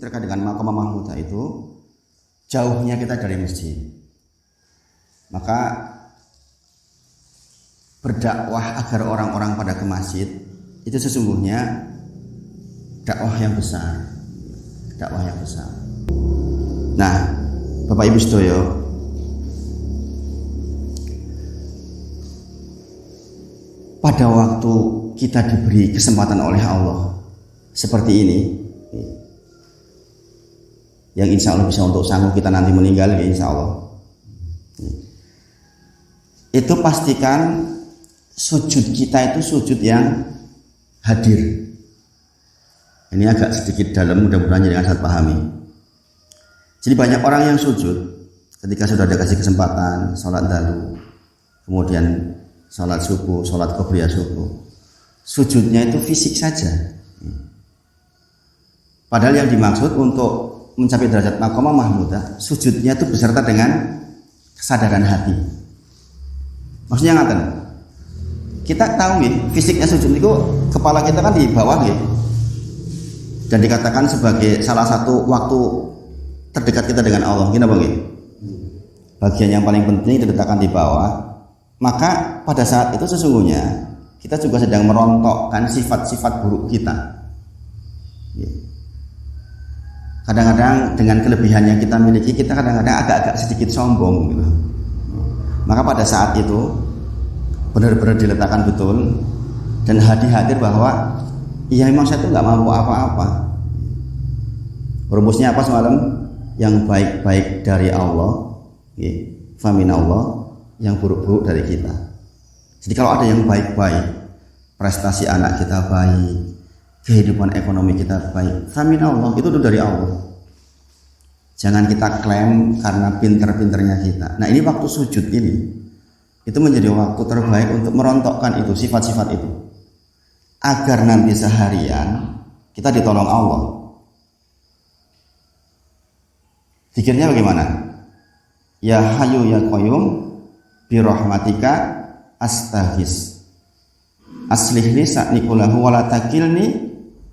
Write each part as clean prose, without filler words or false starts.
terkait dengan Maqamah Mahmudah itu jauhnya kita dari masjid. Maka berdakwah agar orang-orang pada ke masjid itu sesungguhnya dakwah yang besar. Dakwah yang besar. Nah, Bapak Ibu sedaya, pada waktu kita diberi kesempatan oleh Allah seperti ini, yang insya Allah bisa untuk sanggup kita nanti meninggal, ya insya Allah, itu pastikan sujud kita itu sujud yang hadir. Ini agak sedikit dalam, mudah-mudahan jangan salah pahami. Jadi banyak orang yang sujud ketika sudah ada kasih kesempatan sholat dalu, kemudian sholat subuh, sholat qobliyah subuh, sujudnya itu fisik saja. Padahal yang dimaksud untuk mencapai derajat Maqamah Mahmudah, sujudnya itu beserta dengan kesadaran hati. Maksudnya ngaten. Kita tahu nih, fisiknya sujud itu kepala kita kan di bawah nih. Dan dikatakan sebagai salah satu waktu terdekat kita dengan Allah. Gini Bang. Bagian yang paling penting diletakkan di bawah. Maka pada saat itu sesungguhnya kita juga sedang merontokkan sifat-sifat buruk kita. Kadang-kadang dengan kelebihan yang kita miliki, kita kadang-kadang agak-agak sedikit sombong gitu. Maka pada saat itu benar-benar diletakkan betul dan hadir bahwa iya memang saya itu nggak mampu apa-apa. Rumusnya apa semalam? Yang baik-baik dari Allah, famin Allah, yang buruk-buruk dari kita. Jadi kalau ada yang baik-baik, prestasi anak kita baik, kehidupan ekonomi kita baik, famin Allah, itu dari Allah. Jangan kita klaim karena pinter-pinternya kita. Nah ini waktu sujud ini, itu menjadi waktu terbaik untuk merontokkan itu, sifat-sifat itu, agar nanti seharian kita ditolong Allah. Zikirnya bagaimana? Ya Hayyu ya Qayyum bi rahmatika astaghis. Aslih li sa'niku lahu wa la takilni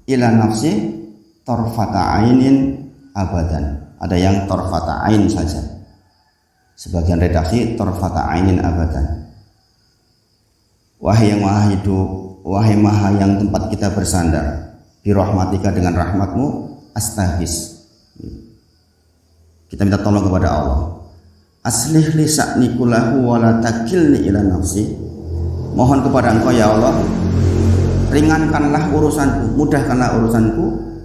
ila nafsi tarfata ainin abadan. Ada yang tarfata ain saja. Sebagian redaksi tarfata ainin abadan. Wahai yang maha hidup, wahai maha yang tempat kita bersandar, bi rahmatika dengan rahmatmu astaghis. Kita minta tolong kepada Allah. Aslih li sa'niku lahu wa la takilni ila nafsi. Mohon kepada Engkau ya Allah, ringankanlah urusanku, mudahkanlah urusanku,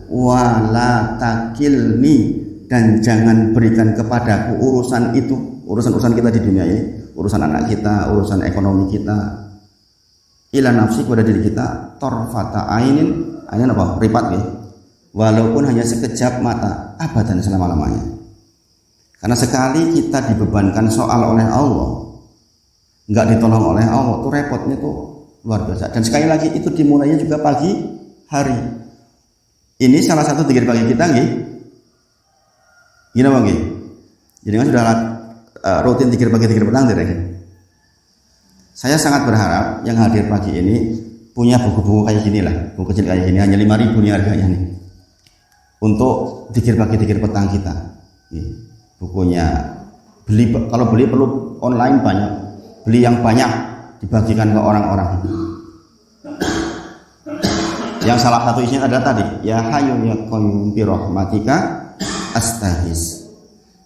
wa la takilni, dan jangan berikan kepadaku urusan itu, urusan kita di dunia ini, urusan anak kita, urusan ekonomi kita, ila nafsi, kepada diri kita, tarfata ainin, apa? Ripat ya. Walaupun hanya sekejap mata, abadan, selama-lamanya. Karena sekali kita dibebankan soal oleh Allah, nggak ditolong oleh Allah, tuh repotnya tuh luar biasa. Dan sekali lagi itu dimulainya juga pagi hari. Ini salah satu zikir pagi kita, nggih. Gini bang, nggih. Jadi kan sudah rutin zikir pagi, zikir petang, tidak? Saya sangat berharap yang hadir pagi ini punya buku-buku kayak gini lah, buku kecil kayak gini, hanya 5.000 nih harganya nih, untuk zikir pagi, zikir petang kita. Bukunya beli, kalau beli perlu online banyak, beli yang banyak dibagikan ke orang-orang. Yang salah satu isinya adalah tadi, ya Hayyu ya Qayyum bi rahmatika astaghis.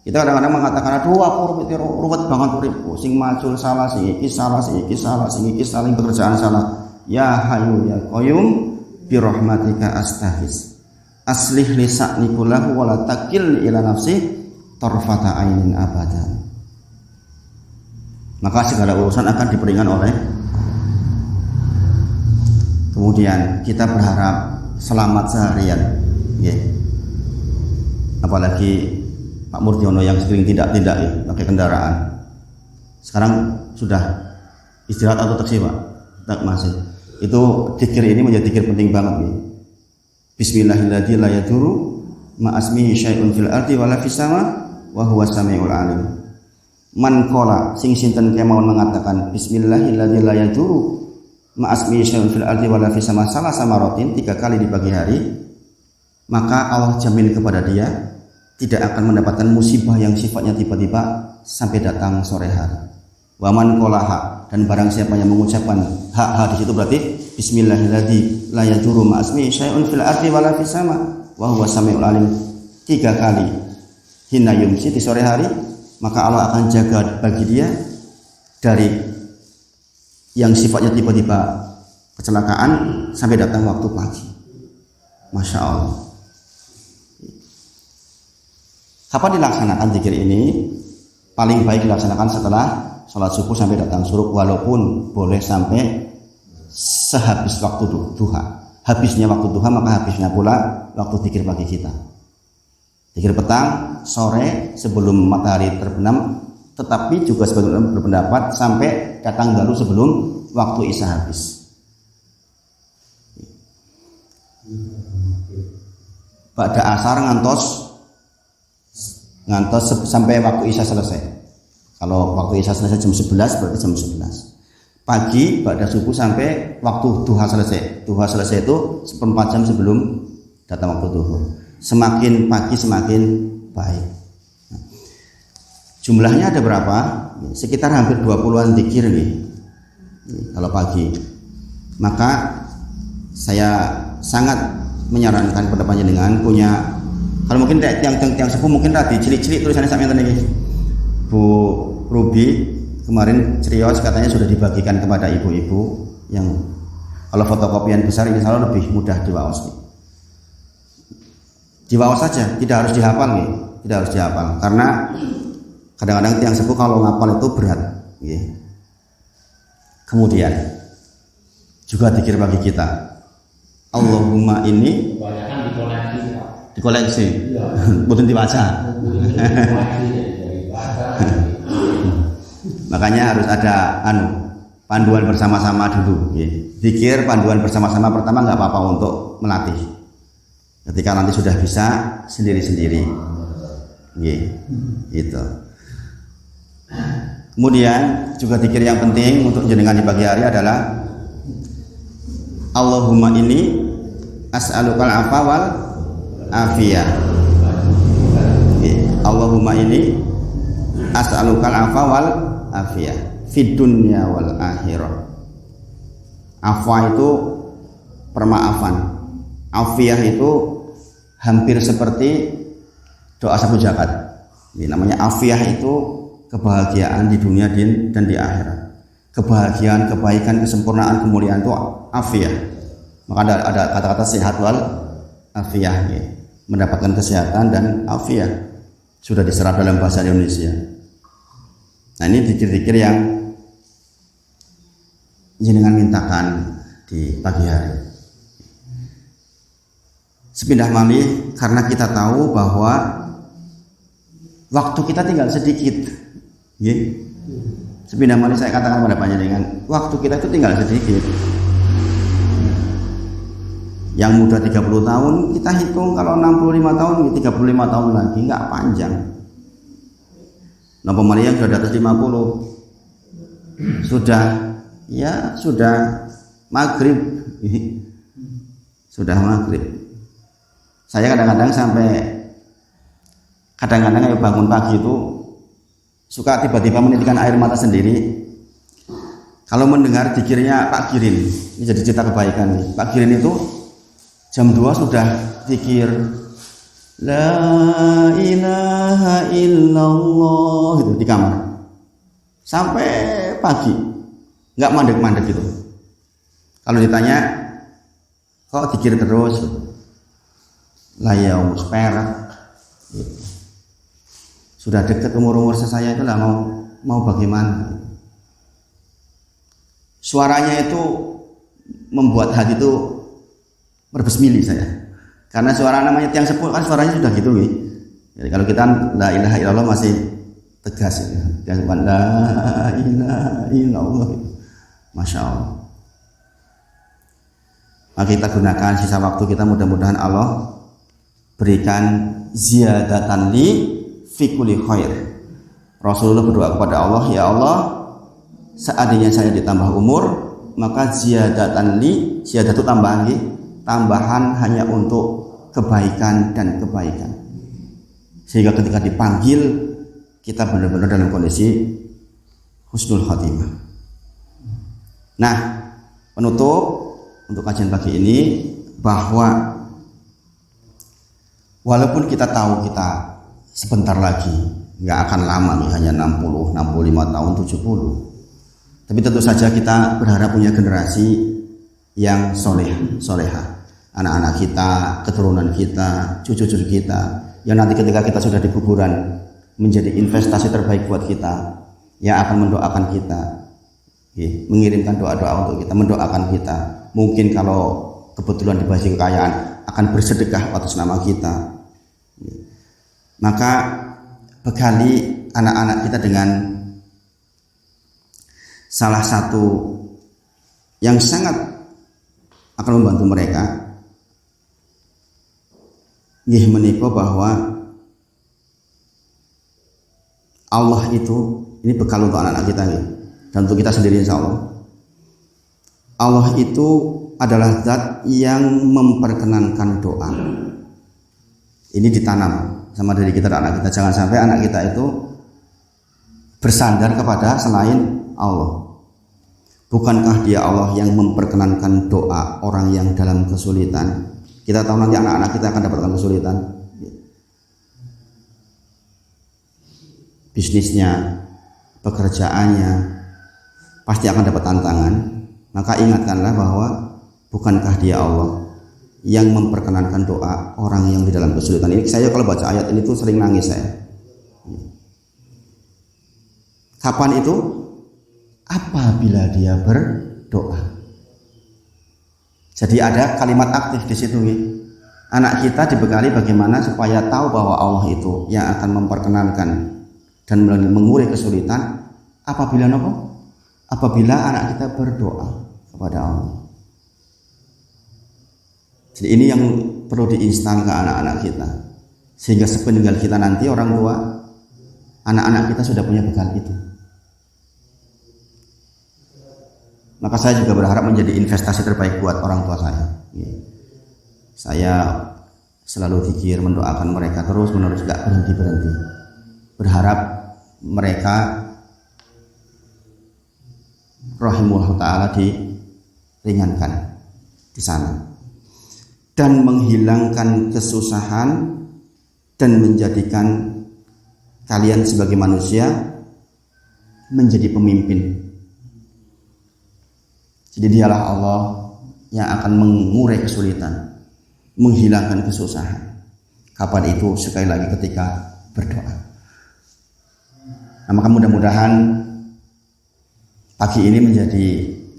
Kita kadang-kadang mengatakan, aduh aku ruwet banget uripku, sing macul salah, sing iki salah, sing iki salah, sing iki saling pekerjaan salah. Ya Hayyu ya Qayyum bi rahmatika astaghis. Aslih li sa'niku lahu wa la takilni ila nafsi tarfata ainin abadan. Maka segala urusan akan diperingan oleh. Kemudian kita berharap selamat seharian, ya. Apalagi Pak Murdiono yang sering tidak-tidak ya, pakai kendaraan. Sekarang sudah istirahat atau taksi Pak? Tak masih. Itu zikir ini menjadi zikir penting banget ya. Bismillahirrahmanirrahim, la yadurru ma asmihi syai'un fil ardi wala fis sama wa huwa samiul alim. Man qala, sing sinten kemawon mengatakan bismillahirrahmanirrahim la yadurru ma asmihi syai'un fil ardi wala fis sama salah samarotin, 3 kali di pagi hari, maka Allah jamin kepada dia tidak akan mendapatkan musibah yang sifatnya tiba-tiba sampai datang sore hari. Waman qolaha, dan barang siapa yang mengucapkan ha di situ berarti bismillahirrahmanirrahim la yajuru ma'asmi syai'un fil ardi wala fis sama wa huwa samiul alim 3 kali hina yumsi di sore hari, maka Allah akan jaga bagi dia dari yang sifatnya tiba-tiba kecelakaan sampai datang waktu pagi. Masya Allah. Kapan dilaksanakan zikir ini? Paling baik dilaksanakan setelah sholat subuh sampai datang syuruk, walaupun boleh sampai sehabis waktu duha. Habisnya waktu duha maka habisnya pula waktu zikir pagi kita. Zikir petang, sore, sebelum matahari terbenam, tetapi juga sebagian berpendapat sampai datang baru sebelum waktu isya habis. Pada asar ngantos sampai waktu isya selesai. Kalau waktu isya selesai jam 11 berarti jam 11. Pagi pada subuh sampai waktu duha selesai. Duha selesai itu seperempat jam sebelum datang waktu duhur. Semakin pagi semakin baik. Jumlahnya ada berapa? Sekitar hampir 20-an zikir nih. Kalau pagi. Maka saya sangat menyarankan pada panjenengan punya, kalau mungkin tiang sepuh mungkin tadi cilik-cilik tulisannya sampai tadi Bu Ruby kemarin cerios katanya sudah dibagikan kepada ibu-ibu yang kalau fotokopian besar ini selalu lebih mudah diwaos. Diwaos saja, tidak harus dihafal nih, tidak harus dihafal karena kadang-kadang tiang sepuh kalau ngapal itu berat. Kemudian juga zikir bagi kita. Allahumma ini dikoleksi, bukan dibaca. Makanya harus ada panduan bersama-sama dulu. Zikir panduan bersama-sama pertama nggak apa-apa untuk melatih. Ketika nanti sudah bisa sendiri-sendiri, gitu. Kemudian juga zikir yang penting untuk jenengan di pagi hari adalah Allahumma ini as'alukal afa wal afiyah. Allahumma ini as'alukal afa wal afiyah fid dunya wal akhirah. Afwa itu permaafan, afiyah itu hampir seperti doa sapu jagat. Ini namanya afiyah itu kebahagiaan di dunia dan di akhirat. Kebahagiaan, kebaikan, kesempurnaan, kemuliaan itu afiyah. Maka ada kata-kata sehat wal afiyah, mendapatkan kesehatan dan afiyah. Sudah diserap dalam bahasa Indonesia. Nah, ini zikir-zikir yang jenengan mintakan di pagi hari. Sepindah malih karena kita tahu bahwa waktu kita tinggal sedikit. Sepindah malih saya katakan pada panjenengan, waktu kita itu tinggal sedikit. Yang muda 30 tahun, kita hitung kalau 65 tahun, 35 tahun lagi, nggak panjang. Napa malih yang sudah di atas 50, sudah maghrib. Sudah maghrib. Saya kadang-kadang ayo bangun pagi itu suka tiba-tiba menitikkan air mata sendiri. Kalau mendengar zikirnya Pak Girin, ini jadi cerita kebaikan nih. Pak Girin itu jam 2 sudah zikir La ilaha illallah gitu di kamar sampai pagi, nggak mandek-mandek gitu. Kalau ditanya kok zikir terus, lah ya perak gitu. Sudah dekat umur saya itu lah mau bagaimana. Suaranya itu membuat hati itu berbesmili saya. Karena suara namanya tiang sepuh kan suaranya sudah gitu nih. Jadi kalau kita la ilaha illallah masih tegas ya. Yang la ilaha illallah. Masya Allah. Maka kita gunakan sisa waktu kita, mudah-mudahan Allah berikan ziyadatan li fi kulli khair. Rasulullah berdoa kepada Allah, ya Allah, seandainya saya ditambah umur, maka ziyadatan li, ziyadah itu tambahan li, tambahan hanya untuk kebaikan dan kebaikan. Sehingga ketika dipanggil kita benar-benar dalam kondisi husnul khotimah. Nah, penutup untuk kajian pagi ini bahwa walaupun kita tahu kita sebentar lagi nggak akan lama nih, hanya 60, 65 tahun, 70. Tapi tentu saja kita berharap punya generasi yang solehah. Anak-anak kita, keturunan kita, cucu-cucu kita, yang nanti ketika kita sudah di kuburan menjadi investasi terbaik buat kita, yang akan mendoakan kita, mengirimkan doa-doa untuk kita, mendoakan kita. Mungkin kalau kebetulan dibagi kekayaan akan bersedekah atas nama kita. Maka bekali anak-anak kita dengan salah satu yang sangat akan membantu mereka, menika bahwa Allah itu, ini bekal untuk anak-anak kita dan untuk kita sendiri insya Allah. Allah itu adalah zat yang memperkenankan doa. Ini ditanam sama diri kita dan anak kita. Jangan sampai anak kita itu bersandar kepada selain Allah. Bukankah dia Allah yang memperkenankan doa orang yang dalam kesulitan? Kita tahu nanti anak-anak kita akan dapatkan kesulitan. Bisnisnya, pekerjaannya pasti akan dapat tantangan. Maka ingatkanlah bahwa bukankah dia Allah yang memperkenankan doa orang yang di dalam kesulitan. Ini saya kalau baca ayat ini tuh sering nangis saya. Kapan itu? Apabila dia berdoa. Jadi ada kalimat aktif di situ. Anak kita dibekali bagaimana supaya tahu bahwa Allah itu yang akan memperkenankan dan mengurai kesulitan apabila apa? Apabila anak kita berdoa kepada Allah. Jadi ini yang perlu diinstal ke anak-anak kita, sehingga sepeninggal kita nanti orang tua, anak-anak kita sudah punya bekal itu. Maka saya juga berharap menjadi investasi terbaik buat orang tua saya. Saya selalu zikir, mendoakan mereka terus menerus, gak berhenti. Berharap mereka rahimahullah ta'ala diringankan di sana dan menghilangkan kesusahan dan menjadikan kalian sebagai manusia menjadi pemimpin. Jadi dialah Allah yang akan mengurai kesulitan, menghilangkan kesusahan. Kapan itu? Sekali lagi ketika berdoa. Nah, maka mudah-mudahan pagi ini menjadi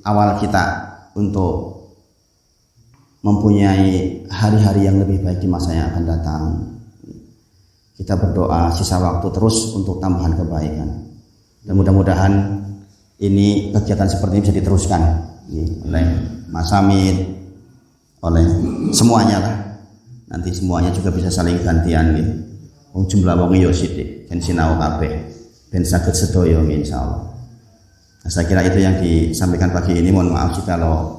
awal kita untuk mempunyai hari-hari yang lebih baik di masa yang akan datang. Kita berdoa sisa waktu terus untuk tambahan kebaikan. Dan mudah-mudahan ini kegiatan seperti ini bisa diteruskan oleh Mas Hamid, oleh semuanya lah. Nanti semuanya juga bisa saling gantian jumlah wong yo sithik, ben sinau kabeh, ben saged sedaya insyaallah. Nah, saya kira itu yang disampaikan pagi ini. Mohon maaf kalau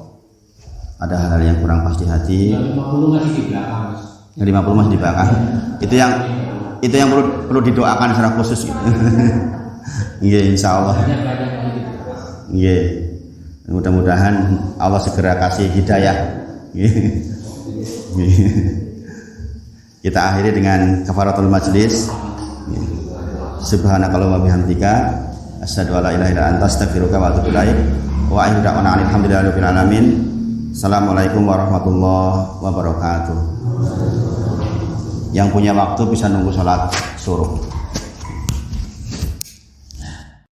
ada hal-hal yang kurang pas di hati. Yang 50 masih di belakang. Yang 50 masih di belakang. Itu yang perlu didoakan secara khusus gitu. Nggih, insyaallah. Nggih. Mudah-mudahan Allah segera kasih hidayah. Kita akhiri dengan kafaratul majlis. Subhanakallahumma bihamdika asyhadu an la ilaha illa anta astaghfiruka wa atubu ilaik. Wa akhiru da'wana alhamdulillahirabbil alamin. Assalamualaikum warahmatullahi wabarakatuh. Yang punya waktu bisa nunggu salat suruh.